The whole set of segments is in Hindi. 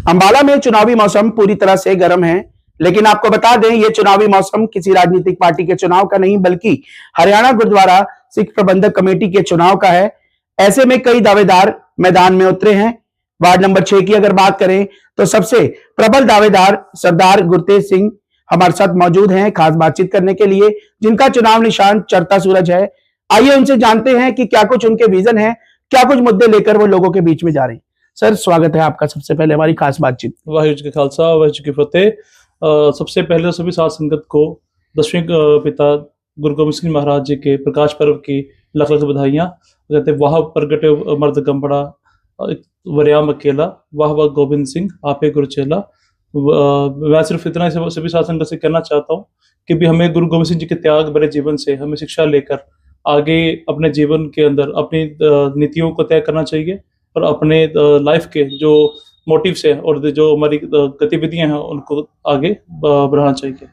अंबाला में चुनावी मौसम पूरी तरह से गर्म है, लेकिन आपको बता दें ये चुनावी मौसम किसी राजनीतिक पार्टी के चुनाव का नहीं बल्कि हरियाणा गुरुद्वारा सिख प्रबंधक कमेटी के चुनाव का है। ऐसे में कई दावेदार मैदान में उतरे हैं। वार्ड नंबर 6 की अगर बात करें तो सबसे प्रबल दावेदार सरदार गुरतेज सिंह हमारे साथ मौजूद हैं खास बातचीत करने के लिए, जिनका चुनाव निशान चढ़ता सूरज है। आइए उनसे जानते हैं कि क्या कुछ उनके विजन है, क्या कुछ मुद्दे लेकर वो लोगों के बीच में जा रहे हैं। सर, स्वागत है आपका सबसे पहले हमारी खास बातचीत। वाहिगुरू जी का खालसा, वाहिगुरू जी की फतेह। सबसे पहले सभी साध संगत को दसवें पिता गुरु गोबिंद सिंह महाराज जी के प्रकाश पर्व की लख लख बधाइयाँ। कहते वाह प्रगटे मर्द गंबड़ा वरियाम अकेला, वाह वाह गोबिंद सिंह आपे गुरु चेला। मैं सिर्फ इतना सभी साध संगत से कहना चाहता हूँ कि भी हमें गुरु गोबिंद सिंह जी के त्याग भरे जीवन से हमें शिक्षा लेकर आगे अपने जीवन के अंदर अपनी नीतियों को तय करना चाहिए और अपने लाइफ के जो मोटिव्स है और जो हमारी गतिविधियां हैं उनको आगे बढ़ाना चाहिए।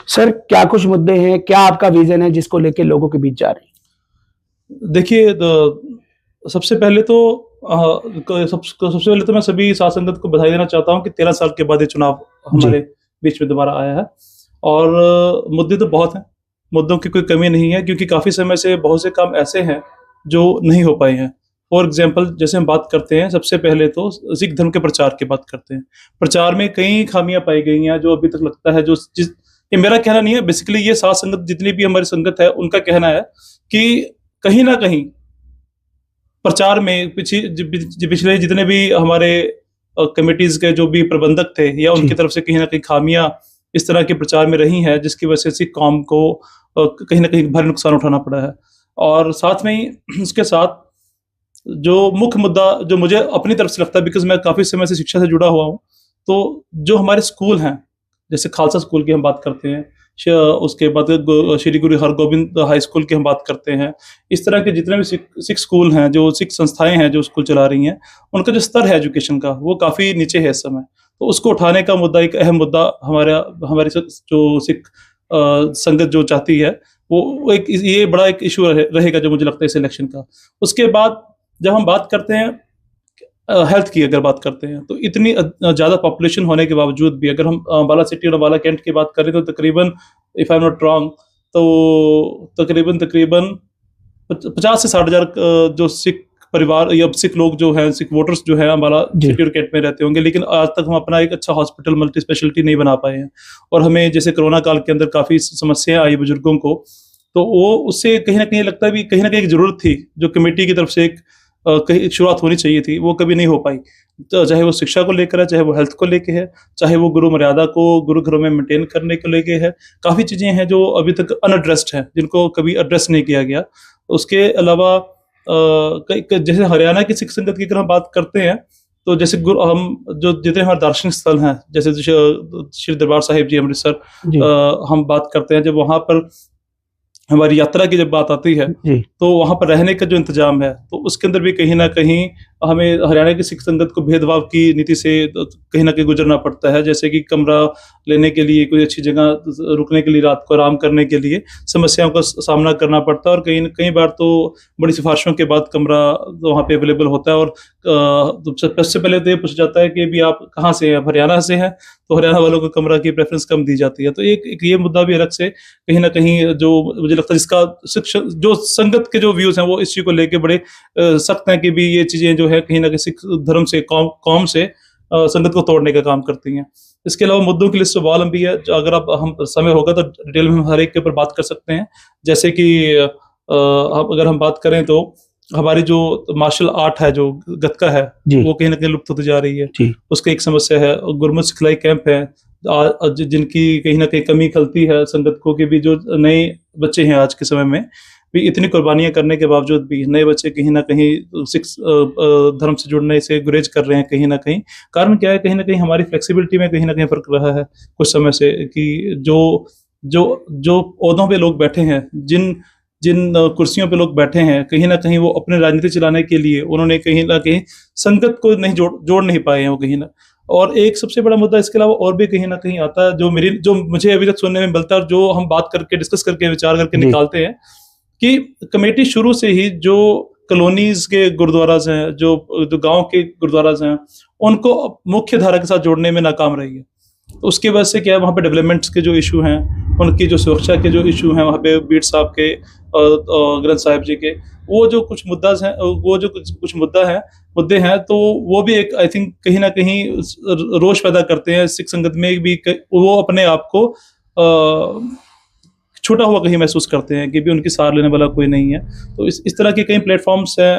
सर, क्या कुछ मुद्दे हैं, क्या आपका विजन है जिसको लेकर लोगों के बीच जा रहे हैं? देखिए, सबसे पहले तो मैं सभी साध संगत को बधाई देना चाहता हूं कि 13 साल के बाद ये चुनाव हमारे बीच में दोबारा आया है। और मुद्दे तो बहुत हैं, मुद्दों की कोई कमी नहीं है, क्योंकि काफी समय से बहुत से काम ऐसे हैं जो नहीं हो पाए हैं। फॉर एग्जाम्पल, जैसे हम बात करते हैं, सबसे पहले तो सिख धर्म के प्रचार की बात करते हैं। प्रचार में कई खामियां पाई गई हैं जो अभी तक लगता है ये मेरा कहना नहीं है, बेसिकली ये साध संगत जितनी भी हमारी संगत है उनका कहना है कि कहीं ना कहीं प्रचार में पिछले जितने भी हमारे कमेटीज के जो भी प्रबंधक थे या उनकी तरफ से कहीं ना कहीं खामियां इस तरह के प्रचार में रही हैं, जिसकी वजह से सिख कौम को कहीं ना कहीं भारी नुकसान उठाना पड़ा है। और साथ में ही उसके साथ जो मुख्य मुद्दा जो मुझे अपनी तरफ से लगता है, बिकॉज मैं काफी समय से शिक्षा से जुड़ा हुआ हूँ, तो जो हमारे स्कूल हैं, जैसे खालसा स्कूल की हम बात करते हैं, उसके बाद श्री गुरु हरगोबिंद हाई स्कूल की हम बात करते हैं, इस तरह के जितने भी सिख स्कूल हैं, जो सिख संस्थाएं हैं जो स्कूल चला रही हैं, उनका जो स्तर है एजुकेशन का वो काफी नीचे है इस समय। तो उसको उठाने का मुद्दा एक अहम मुद्दा हमारी जो सिख संगत जो चाहती है वो ये बड़ा एक इशू रहेगा जो मुझे लगता है इस इलेक्शन का। उसके बाद जब हम बात करते हैं हेल्थ की, अगर बात करते हैं, तो इतनी ज़्यादा पॉपुलेशन होने के बावजूद भी अगर हम अंबाला सिटी और अंबाला कैंट की बात करें तो तकरीबन, if I am not wrong, तो तकरीबन 50 से 60 हज़ार जो सिख परिवार या सिख लोग जो हैं, सिख वोटर्स जो हैं अंबाला सिटी और कैंट में रहते होंगे, लेकिन आज तक हम अपना एक अच्छा हॉस्पिटल मल्टी स्पेशलिटी नहीं बना पाए हैं। और हमें जैसे कोरोना काल के अंदर काफ़ी समस्याएं आई बुजुर्गों को, तो वो उससे कहीं ना कहीं लगता है भी कहीं ना कहीं एक ज़रूरत थी जो कमेटी की तरफ से एक कहीं शुरुआत होनी चाहिए थी, वो कभी नहीं हो पाई। तो चाहे वो शिक्षा को लेकर है, चाहे वो हेल्थ को लेके है, चाहे वो गुरु मर्यादा को गुरु घरों में मेंटेन करने को लेके है, काफ़ी चीज़ें हैं जो अभी तक अनएड्रेस्ड हैं, जिनको कभी एड्रेस नहीं किया गया। उसके अलावा जैसे हरियाणा की सिख संगत की अगर हम बात करते हैं, तो जैसे हम जो जितने हमारे दार्शनिक स्थल हैं, जैसे श्री दरबार साहिब जी अमृतसर, हम बात करते हैं, जब वहाँ पर हमारी यात्रा की जब बात आती है तो वहाँ पर रहने का जो इंतजाम है, तो उसके अंदर भी कहीं ना कहीं हमें हरियाणा की सिख संगत को भेदभाव की नीति से कहीं ना कहीं गुजरना पड़ता है। जैसे कि कमरा लेने के लिए, कोई अच्छी जगह रुकने के लिए, रात को आराम करने के लिए समस्याओं का सामना करना पड़ता है। और कई बार तो बड़ी सिफारिशों के बाद कमरा वहाँ पे अवेलेबल होता है। और सबसे पहले तो ये पूछा जाता है कि भी आप कहाँ से हैं, आप हरियाणा से हैं, तो हरियाणा वालों को कमरा की प्रेफरेंस कम दी जाती है। तो एक ये मुद्दा भी अलग से कहीं ना कहीं जो मुझे लगता है जिसका जो संगत के जो व्यूज हैं वो इस चीज को लेके बड़े सख्त हैं कि भी ये चीजें जो है कहीं ना कहीं सिख धर्म से कौम से संगत को तोड़ने का काम करती हैं। इसके अलावा मुद्दों की लिस्ट बहुत लंबी है, जो अगर हम समय होगा तो डिटेल में हर एक के ऊपर बात कर सकते हैं। जैसे कि अगर हम बात करें तो हमारी जो मार्शल आर्ट है, जो गतका है, वो कहीं ना कहीं लुप्त होती जा रही है, उसकी एक समस्या है। गुरमत सिखलाई कैंप है जिनकी कहीं ना कहीं कमी खलती है संगत को, कि भी जो नए बच्चे हैं आज के समय में भी इतनी कुर्बानियां करने के बावजूद भी नए बच्चे कहीं ना कहीं सिख धर्म से जुड़ने से गुरेज कर रहे हैं। कहीं ना कहीं कारण क्या है, कहीं ना कहीं हमारी फ्लेक्सिबिलिटी में कहीं ना कहीं फर्क रहा है कुछ समय से, कि जो ओहदों पे लोग बैठे हैं, जिन कुर्सियों पे लोग बैठे हैं, कहीं ना कहीं वो अपने राजनीति चलाने के लिए उन्होंने कहीं ना कहीं संगत को नहीं जोड़ नहीं पाए हैं वो कहीं ना। और एक सबसे बड़ा मुद्दा इसके अलावा और भी कहीं ना कहीं आता है, जो मुझे अभी तक सुनने में मिलता है और जो हम बात करके डिस्कस करके विचार करके निकालते हैं, कि कमेटी शुरू से ही जो कॉलोनीज के गुरुद्वाराज हैं, जो गांव के गुरुद्वाराज हैं, उनको मुख्य धारा के साथ जोड़ने में नाकाम रही है। तो उसकी वजह से क्या है, वहाँ पे डेवलपमेंट्स के जो इशू हैं, उनकी जो सुरक्षा के जो इशू हैं, वहाँ पे बीड़ साहब के ग्रंथ साहिब जी के वो जो कुछ मुद्दा हैं, वो जो कुछ मुद्दे हैं, तो वो भी एक आई थिंक कहीं ना कहीं रोष पैदा करते हैं सिख संगत में भी। वो अपने आप को छूटा हुआ कहीं महसूस करते हैं कि भी उनकी सार लेने वाला कोई नहीं है। तो इस तरह के कई प्लेटफॉर्म्स हैं।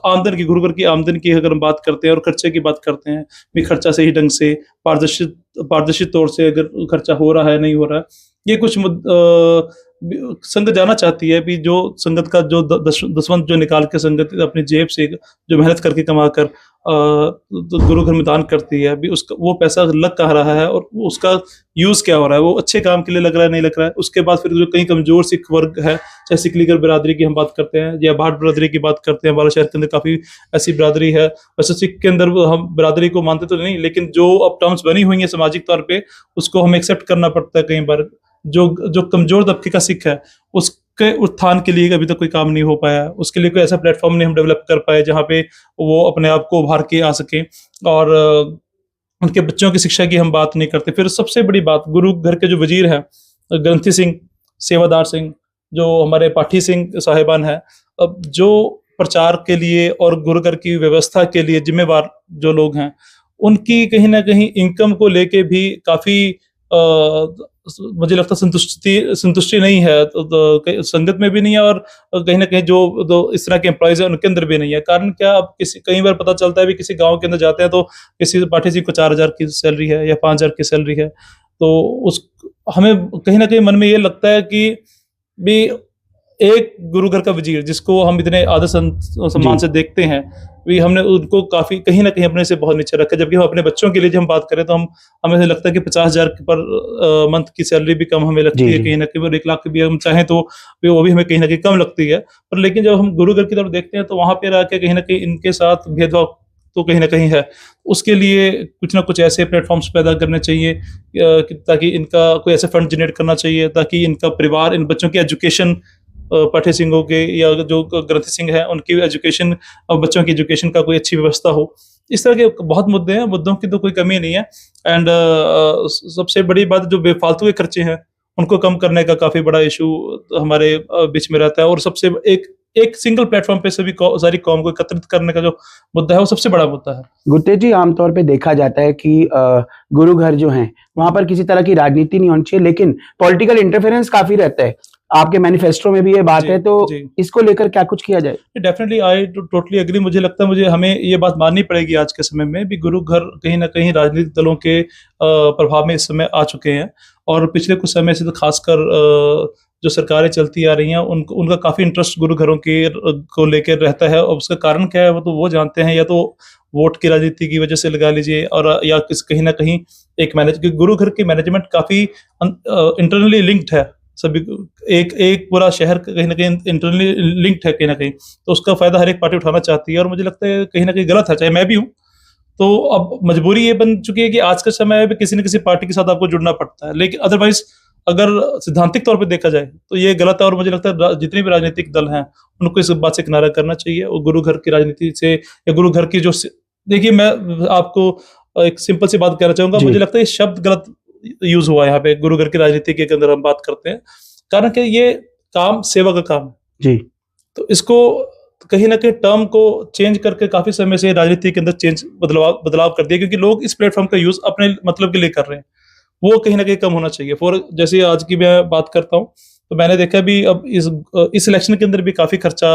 आमदन की, गुरुघर की आमदन की अगर हम बात करते हैं और खर्चे की बात करते हैं, भी खर्चा सही ढंग से पारदर्शी तौर से अगर खर्चा हो रहा है नहीं हो रहा है, ये कुछ संगत जाना चाहती है भी। जो संगत का जो दसवंत जो निकाल के संगत अपनी जेब से जो मेहनत करके कमा कर गुरु घर में दान करती है भी, उसका वो पैसा लग कहाँ रहा है और उसका यूज क्या हो रहा है, वो अच्छे काम के लिए लग रहा है नहीं लग रहा है। उसके बाद फिर जो कई कमजोर सिख वर्ग है, चाहे सिखलीगर बिरादरी की हम बात करते हैं या भाट बिरादरी की बात करते हैं, हमारे शहर के अंदर काफी ऐसी बिरादरी है। वैसे सिख के अंदर हम बिरादरी को मानते तो नहीं, लेकिन जो अब टर्म्स बनी हुई है सामाजिक तौर पर, उसको हमें एक्सेप्ट करना पड़ता है कई बार। जो कमजोर तबके का सिख है, उसके उत्थान के लिए अभी तक कोई काम नहीं हो पाया। उसके लिए कोई ऐसा प्लेटफॉर्म नहीं हम डेवलप कर पाए जहाँ पे वो अपने आप को उभार के आ सके। और उनके बच्चों की शिक्षा की हम बात नहीं करते। फिर सबसे बड़ी बात, गुरु घर के जो वजीर हैं, ग्रंथी सिंह, सेवादार सिंह, जो हमारे पाठी सिंह साहिबान है, अब जो प्रचार के लिए और गुरु घर की व्यवस्था के लिए जिम्मेवार जो लोग हैं, उनकी कहीं ना कहीं इनकम को लेके भी काफी मुझे लगता संतुष्टि नहीं है। तो संगत में भी नहीं है और कहीं ना कहीं जो इस तरह के एम्प्लॉयज है उनके अंदर भी नहीं है। कारण क्या, अब कई बार पता चलता है भी किसी गांव के अंदर जाते हैं तो किसी पाठी जी को 4,000 की सैलरी है या 5,000 की सैलरी है, तो हमें कहीं ना कहीं मन में ये लगता है कि भी एक गुरु घर का वजीर जिसको हम इतने आदर सम्मान से देखते हैं, भी हमने उनको काफी कहीं ना कहीं अपने से बहुत नीचे रखा। जबकि हम अपने बच्चों के लिए जब हम बात करें तो हमें लगता है कि 50,000 पर मंथ की सैलरी भी कम हमें लगती है कहीं ना कहीं, और 1 लाख भी हम चाहें तो वो भी हमें कहीं ना कहीं कम लगती है। पर लेकिन जब हम गुरु घर की तरफ देखते हैं तो वहां पर आके कहीं ना कहीं इनके साथ भेदभाव तो कहीं ना कहीं है। उसके लिए कुछ ना कुछ ऐसे प्लेटफॉर्म्स पैदा करने चाहिए ताकि इनका कोई ऐसे फंड जनरेट करना चाहिए ताकि इनका परिवार, इन बच्चों की एजुकेशन, पाठी सिंहों के या जो ग्रंथी सिंह हैं उनकी एजुकेशन, बच्चों की एजुकेशन का कोई अच्छी व्यवस्था हो। इस तरह के बहुत मुद्दे हैं, मुद्दों की तो कोई कमी नहीं है। एंड सबसे बड़ी बात, जो बेफालतू के खर्चे हैं उनको कम करने का काफी बड़ा इशू हमारे बीच में रहता है। और सबसे एक सिंगल प्लेटफॉर्म पे सभी सारी कौम को एकत्रित करने का जो मुद्दा है वो सबसे बड़ा मुद्दा है। गुत्तेज जी, आमतौर पे देखा जाता है कि गुरु घर जो हैं वहां पर किसी तरह की राजनीति नहीं होनी चाहिए, लेकिन पॉलिटिकल इंटरफेरेंस काफी रहता है। आपके मैनिफेस्टो में भी ये बात है, तो इसको लेकर क्या कुछ किया जाए? Definitely, I totally agree. मुझे लगता है हमें ये बात माननी पड़ेगी आज के समय में भी, गुरु घर कहीं ना कहीं राजनीतिक दलों के प्रभाव में इस समय आ चुके हैं। और पिछले कुछ समय से तो खासकर जो सरकारें चलती आ रही हैं उनका काफी इंटरेस्ट गुरु घरों को लेकर रहता है। और उसका कारण क्या है वो जानते हैं, या तो वोट की राजनीति की वजह से लगा लीजिए, और या कहीं ना कहीं गुरु घर की मैनेजमेंट काफी इंटरनली लिंक्ड है। सभी एक पूरा शहर कहीं ना कहीं इंटरनली लिंक्ड है कहीं ना कहीं, तो उसका फायदा हर एक पार्टी उठाना चाहती है। और मुझे लगता है कहीं ना कहीं गलत है, चाहे मैं भी हूँ। तो अब मजबूरी ये बन चुकी है कि आज के समय में किसी न किसी पार्टी के साथ आपको जुड़ना पड़ता है। लेकिन अदरवाइज अगर सिद्धांतिक तौर पे देखा जाए तो ये गलत है। और मुझे लगता है जितने भी राजनीतिक दल हैं उनको इस बात से किनारा करना चाहिए। और गुरु घर की राजनीति से, या गुरु घर की जो, देखिए मैं आपको एक सिंपल सी बात कहना चाहूंगा, मुझे लगता है ये शब्द गलत यूज हुआ है यहाँ पे, गुरु घर की राजनीति के अंदर हम बात करते हैं। कारण कि ये काम सेवा का काम जी, तो इसको कहीं ना कहीं टर्म को चेंज करके काफी समय से राजनीति के अंदर बदलाव कर दिया, क्योंकि लोग इस प्लेटफॉर्म का यूज अपने मतलब के लिए कर रहे हैं। वो कहीं ना कहीं कम होना चाहिए। जैसे आज की मैं बात करता हूँ तो मैंने देखा भी अब इस इलेक्शन के अंदर भी काफी खर्चा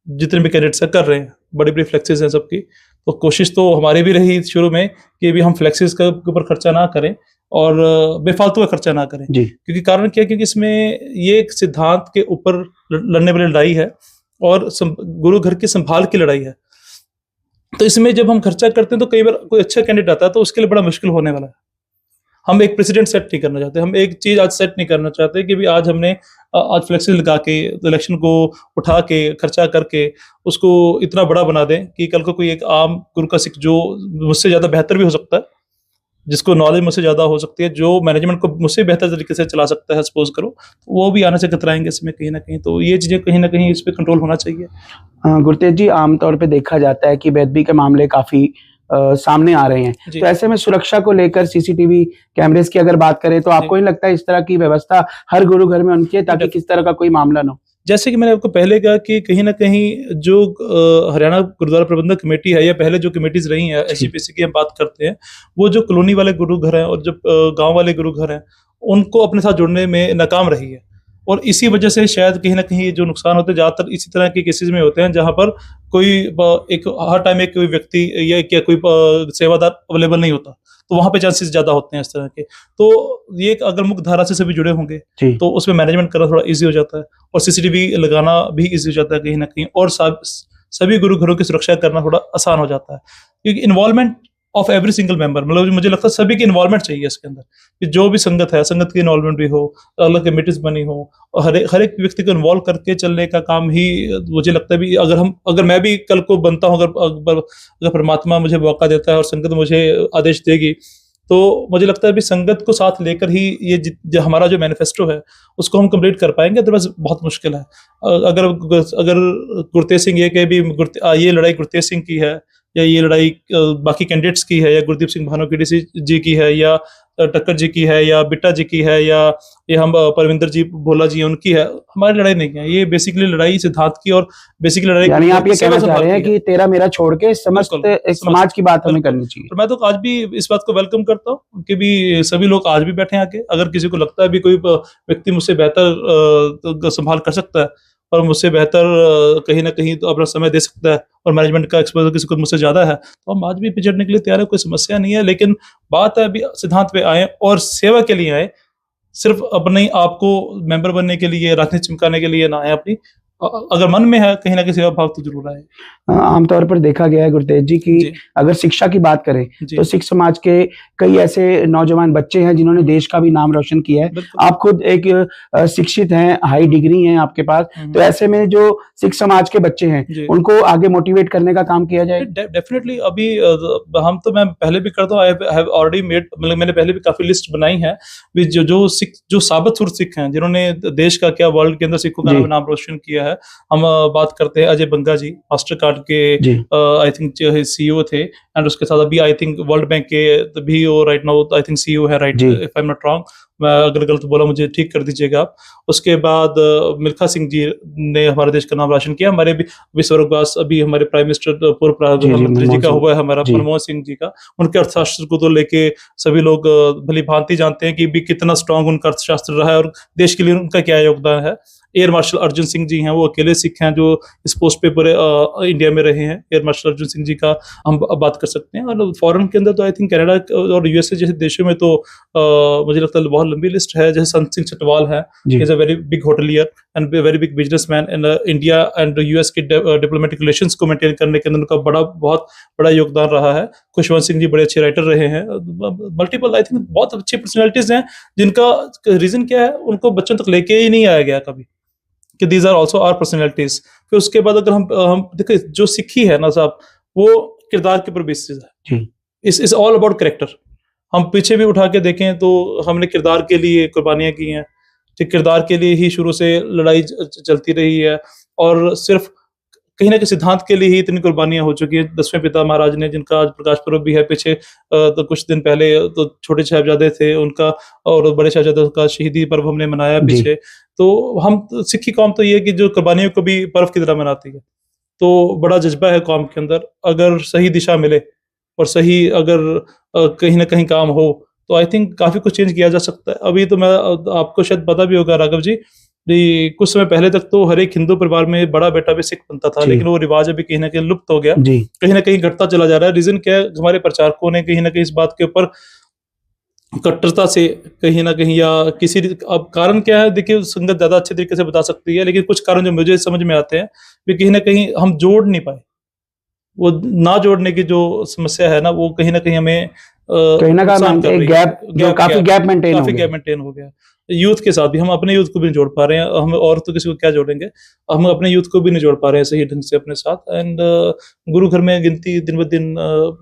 जितने भी कैंडिडेट्स कर रहे हैं, बड़ी बड़ी फ्लेक्सेस हैं सबकी। तो कोशिश तो हमारी भी रही शुरू में कि भी हम फ्लेक्सेस के ऊपर खर्चा ना करें और बेफालतू का खर्चा ना करें। क्योंकि कारण क्या है, क्योंकि इसमें ये एक सिद्धांत के ऊपर लड़ने वाली लड़ाई है और गुरु घर की संभाल की लड़ाई है। तो इसमें जब हम खर्चा करते हैं तो कई बार कोई अच्छा कैंडिडेट आता है तो उसके लिए बड़ा मुश्किल होने वाला है। हम एक प्रेसिडेंट सेट नहीं करना चाहते, हम एक चीज आज सेट नहीं करना चाहते कि भी आज हमने आज फ्लेक्सिस लगा के इलेक्शन को उठा के खर्चा करके उसको इतना बड़ा बना दें कि कल को कोई एक आम गुरु का सिख जो मुझसे ज्यादा बेहतर भी हो सकता है, जिसको नॉलेज मुझसे ज्यादा हो सकती है, जो मैनेजमेंट को मुझसे बेहतर तरीके से चला सकता है, सपोज करो, तो वो भी आने से कतराएंगे इसमें कहीं ना कहीं। तो ये चीजें कहीं ना कहीं इस पे कंट्रोल होना चाहिए। गुरतेज जी, आमतौर पे देखा जाता है कि बेदबी के मामले काफी सामने आ रहे हैं, जी। तो ऐसे में सुरक्षा को लेकर सीसीटीवी कैमरेस की अगर बात करें तो आपको नहीं लगता इस तरह की व्यवस्था हर गुरु घर में होनी चाहिए ताकि किस तरह का कोई मामला ना हो? जैसे कि मैंने आपको पहले कहा कि कहीं ना कहीं जो हरियाणा गुरुद्वारा प्रबंधक कमेटी है या पहले जो कमेटीज रही हैं एसजीपीसी की हम बात करते हैं, वो जो कॉलोनी वाले गुरु घर हैं और जो गांव वाले गुरु घर हैं उनको अपने साथ जुड़ने में नाकाम रही है। और इसी वजह से शायद कहीं ना कहीं जो नुकसान होते हैं ज़्यादातर इसी तरह के केसेस में होते हैं, जहां पर कोई एक हर टाइम एक कोई व्यक्ति या क्या कोई सेवादार अवेलेबल नहीं होता, तो वहां पे चांसेस ज्यादा होते हैं इस तरह के। तो ये एक अगर मुख्य धारा से सभी जुड़े होंगे तो उसमें मैनेजमेंट करना थोड़ा इजी हो जाता है और सीसीटीवी लगाना भी इजी हो जाता है कहीं ना कहीं, और सभी गुरु घरों की सुरक्षा करना थोड़ा आसान हो जाता है, क्योंकि involvement of every single member, मतलब मुझे लगता है सभी की इन्वॉल्वमेंट चाहिए इसके अंदर, कि जो भी संगत है संगत की इन्वॉल्वमेंट भी हो, अलग कमेटीज बनी हो, और हर एक व्यक्ति को इन्वॉल्व करके चलने का काम ही मुझे लगता है भी अगर मैं भी कल को बनता हूँ, अगर परमात्मा मुझे मौका देता है और संगत मुझे आदेश देगी, तो मुझे लगता है भी संगत को साथ लेकर ही ये जो हमारा जो मैनिफेस्टो है उसको हम कंप्लीट कर पाएंगे, अदरवाइज बहुत मुश्किल है। अगर गुरतेज सिंह ये कहे भी ये लड़ाई गुरतेज सिंह की है या ये लड़ाई बाकी कैंडिडेट्स की है या गुरदीप सिंह भानुखेड़ी जी की है या टक्कर जी की है या बिट्टा जी की है या ये हम परविंदर जी भोला जी उनकी है, हमारी लड़ाई नहीं है। ये बेसिकली लड़ाई सिद्धांत की और बेसिकली लड़ाई, यानी आप ये कहना चाह रहे हैं कि तेरा मेरा छोड़ के समस्त एक समाज की बात हमें करनी चाहिए। और मैं तो आज भी इस बात को वेलकम करता हूँ कि भी सभी लोग आज भी बैठे आके, अगर किसी को लगता है भी कोई व्यक्ति मुझसे बेहतर संभाल कर सकता है और मुझसे बेहतर कहीं ना कहीं तो अपना समय दे सकता है और मैनेजमेंट का एक्सपोजर किसी को मुझसे ज्यादा है, तो हम आज भी पिछड़ने के लिए तैयार है, कोई समस्या नहीं है। लेकिन बात है अभी सिद्धांत पे आए और सेवा के लिए आए, सिर्फ अपने आप को मेंबर बनने के लिए, राजनीति चमकाने के लिए ना आए, अपनी अगर मन में है कहीं ना कहीं सेवा भाव तो जरूर आए। आमतौर पर देखा गया है गुरतेज जी की अगर शिक्षा की बात करें तो सिख समाज के कई ऐसे नौजवान बच्चे हैं जिन्होंने देश का भी नाम रोशन किया है। आप खुद एक शिक्षित हैं, हाई डिग्री हैं आपके पास, तो ऐसे में जो सिख समाज के बच्चे हैं उनको आगे मोटिवेट करने का काम किया जाए। डेफिनेटली अभी हम तो मैं पहले भी करता हूँ, आई हैव ऑलरेडी मेड, मतलब मैंने पहले भी काफी लिस्ट बनाई है जो सिख, जो साबित सुर सिख हैं जिन्होंने देश का क्या वर्ल्ड के अंदर सिखों का नाम रोशन किया है। हम बात करते हैं अजय बंगा जी, मास्टर कार्ड के आई थिंक सीईओ थे, एंड उसके साथ अभी आई थिंक वर्ल्ड बैंक के भी वो right now I think CEO है, right, if I am not wrong, मैं अगर गलत बोला मुझे ठीक कर दीजिएगा आप। उसके बाद मिल्खा सिंह जी ने हमारे देश का नाम रोशन किया। हमारे भी स्वर्गवास अभी हमारे प्राइम मिनिस्टर पूर्व प्रधानमंत्री जी का हुआ है हमारा मनमोहन सिंह जी का, उनके अर्थशास्त्र को तो लेके सभी लोग भली भांति जानते हैं कि भी कितना स्ट्रांग उनका अर्थशास्त्र रहा है और देश के लिए उनका क्या योगदान है। एयर मार्शल अर्जुन सिंह जी हैं, वो अकेले सिख हैं जो इस पोस्ट पे पूरे इंडिया में रहे हैं। एयर मार्शल अर्जुन सिंह जी का हम बात कर सकते हैं। और फॉरेन के अंदर तो आई थिंक कनाडा और यूएसए जैसे देशों में तो मुझे लगता है बहुत लंबी लिस्ट है। जैसे संत सिंह चटवाल है, is a very big hotelier and very big businessman in India and US के डिप्लोमेटिक रिलेशंस को मेंटेन करने के अंदर उनका बहुत बड़ा योगदान रहा है। खुशवंत सिंह जी बड़े अच्छे राइटर रहे हैं। मल्टीपल आई थिंक बहुत अच्छी पर्सनैलिटीज हैं जिनका रीजन क्या है, उनको बच्चों तक लेके ही नहीं आया गया कभी कि these are also are personalities. फिर उसके बाद अगर हम देखिए जो सिक्खी है ना साहब, वो किरदार के ऊपर बेसिस है। It's all about character. हम पीछे भी उठा के देखें तो हमने किरदार के लिए कुर्बानियां की हैं, ठीक, किरदार के लिए ही शुरू से लड़ाई चलती रही है और सिर्फ कहीं ना कहीं सिद्धांत के लिए ही इतनी कुर्बानियां हो चुकी है। 10वें पिता महाराज ने, जिनका आज प्रकाश पर्व भी है, पीछे तो कुछ दिन पहले तो छोटे साहिबजादे थे उनका और बड़े साहिबजादे का शहीदी पर्व हमने मनाया पीछे। तो हम सिक्खी कौम तो ये कि जो कुर्बानियों को भी पर्व की तरह मनाती है। तो बड़ा जज्बा है कौम के अंदर, अगर सही दिशा मिले और सही अगर कहीं ना कहीं काम हो तो आई थिंक काफी कुछ चेंज किया जा सकता है। अभी तो मैं आपको शायद पता भी होगा राघव जी, कुछ समय पहले तक तो हर एक हिंदू परिवार में बड़ा बेटा भी सिख बनता था, लेकिन वो रिवाज अभी कहीं ना कहीं लुप्त हो गया, कहीं ना कहीं घटता चला जा रहा है। रीजन क्या है? हमारे प्रचारकों ने कहीं ना कहीं इस बात के ऊपर कट्टरता से कहीं ना कहीं, या किसी अब कारण क्या है देखिए संगत ज्यादा अच्छे तरीके से बता सकती है, लेकिन कुछ कारण जो मुझे समझ में आते हैं भी कहीं ना कहीं हम जोड़ नहीं पाए। वो ना जोड़ने की जो समस्या है ना, वो कहीं ना कहीं हमें कहीं ना नुकसान कर कहीं रही एक है। गैप जो काफी गैप मेंटेन हो काफी गया। गैप मेंटेन हो गया। यूथ के साथ भी हम अपने यूथ को भी नहीं जोड़ पा रहे हैं, हम और तो किसी को क्या जोड़ेंगे, हम अपने यूथ को भी नहीं जोड़ पा रहे हैं सही ढंग से अपने साथ। एंड गुरु घर में गिनती दिन ब दिन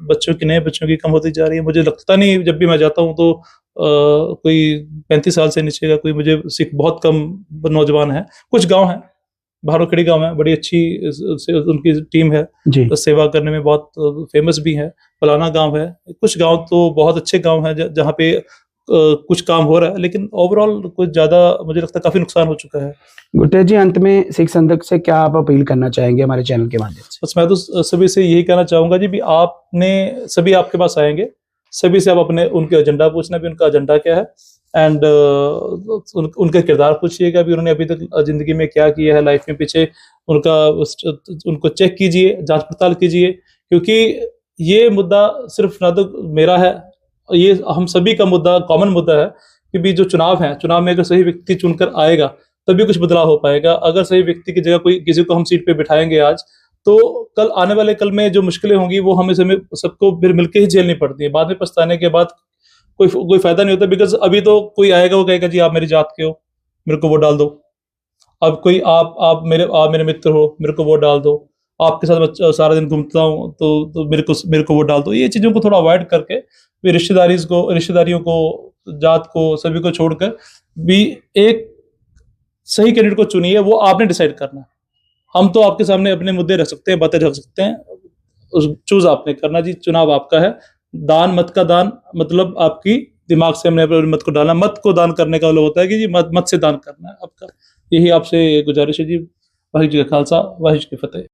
बच्चों की, नए बच्चों की कम होती जा रही है। मुझे लगता नहीं, जब भी मैं जाता हूँ तो कोई 35 साल से नीचे का कोई मुझे सिख बहुत कम नौजवान है। कुछ गांव है, भारोखड़ी गांव है, बड़ी अच्छी उनकी टीम है, जी तो सेवा करने में बहुत फेमस भी है। फलाना गांव है, कुछ गांव तो बहुत अच्छे गांव हैं जहाँ पे कुछ काम हो रहा है, लेकिन ओवरऑल कुछ ज्यादा मुझे लगता है काफी नुकसान हो चुका है। गुटेश जी, अंत में सिख संघ से क्या आप अपील करना चाहेंगे हमारे चैनल के माध्यम से? बस मैं तो सभी से यही कहना चाहूंगा जी, भी आपने सभी आपके पास आएंगे, सभी से आप अपने उनके एजेंडा पूछना भी, उनका एजेंडा क्या है। एंड उनका किरदार पूछिएगा भी, उन्होंने अभी तक जिंदगी में क्या किया है, लाइफ में पीछे उनका उनको चेक कीजिए, जांच पड़ताल कीजिए, क्योंकि ये मुद्दा सिर्फ ना तो मेरा है, ये हम सभी का मुद्दा, कॉमन मुद्दा है कि भी जो चुनाव है, चुनाव में अगर सही व्यक्ति चुनकर आएगा तभी कुछ बदलाव हो पाएगा। अगर सही व्यक्ति की जगह कोई किसी को हम सीट पे बिठाएंगे आज, तो कल आने वाले कल में जो मुश्किलें होंगी वो हमें सबको फिर मिलकर ही झेलनी पड़ती है। बाद में पछताने के बाद कोई फायदा नहीं होता, बिकॉज अभी तो कोई आएगा, वो कहेगा जी आप मेरी जात के हो, मेरे को वोट डाल दो। अब कोई आप मेरे मित्र हो, मेरे को वोट डाल दो। आपके साथ सारा दिन घूमता हूँ तो मेरे को वोट डाल दो। ये चीजों को थोड़ा अवॉइड करके भी रिश्तेदारियों को, जात को, सभी को छोड़कर भी एक सही कैंडिडेट को चुनिए, वो आपने डिसाइड करना है। हम तो आपके सामने अपने मुद्दे रख सकते हैं, बातें रख सकते हैं, चूज आपने करना जी, चुनाव आपका है। दान मत का दान मतलब आपकी दिमाग से हमने अपने मत को डालना। मत को दान करने का मतलब होता है कि जी मत से दान करना है आपका। यही आपसे गुजारिश है जी। वाहिगुरू जी का खालसा, वाहिगुरू जी की फतेह।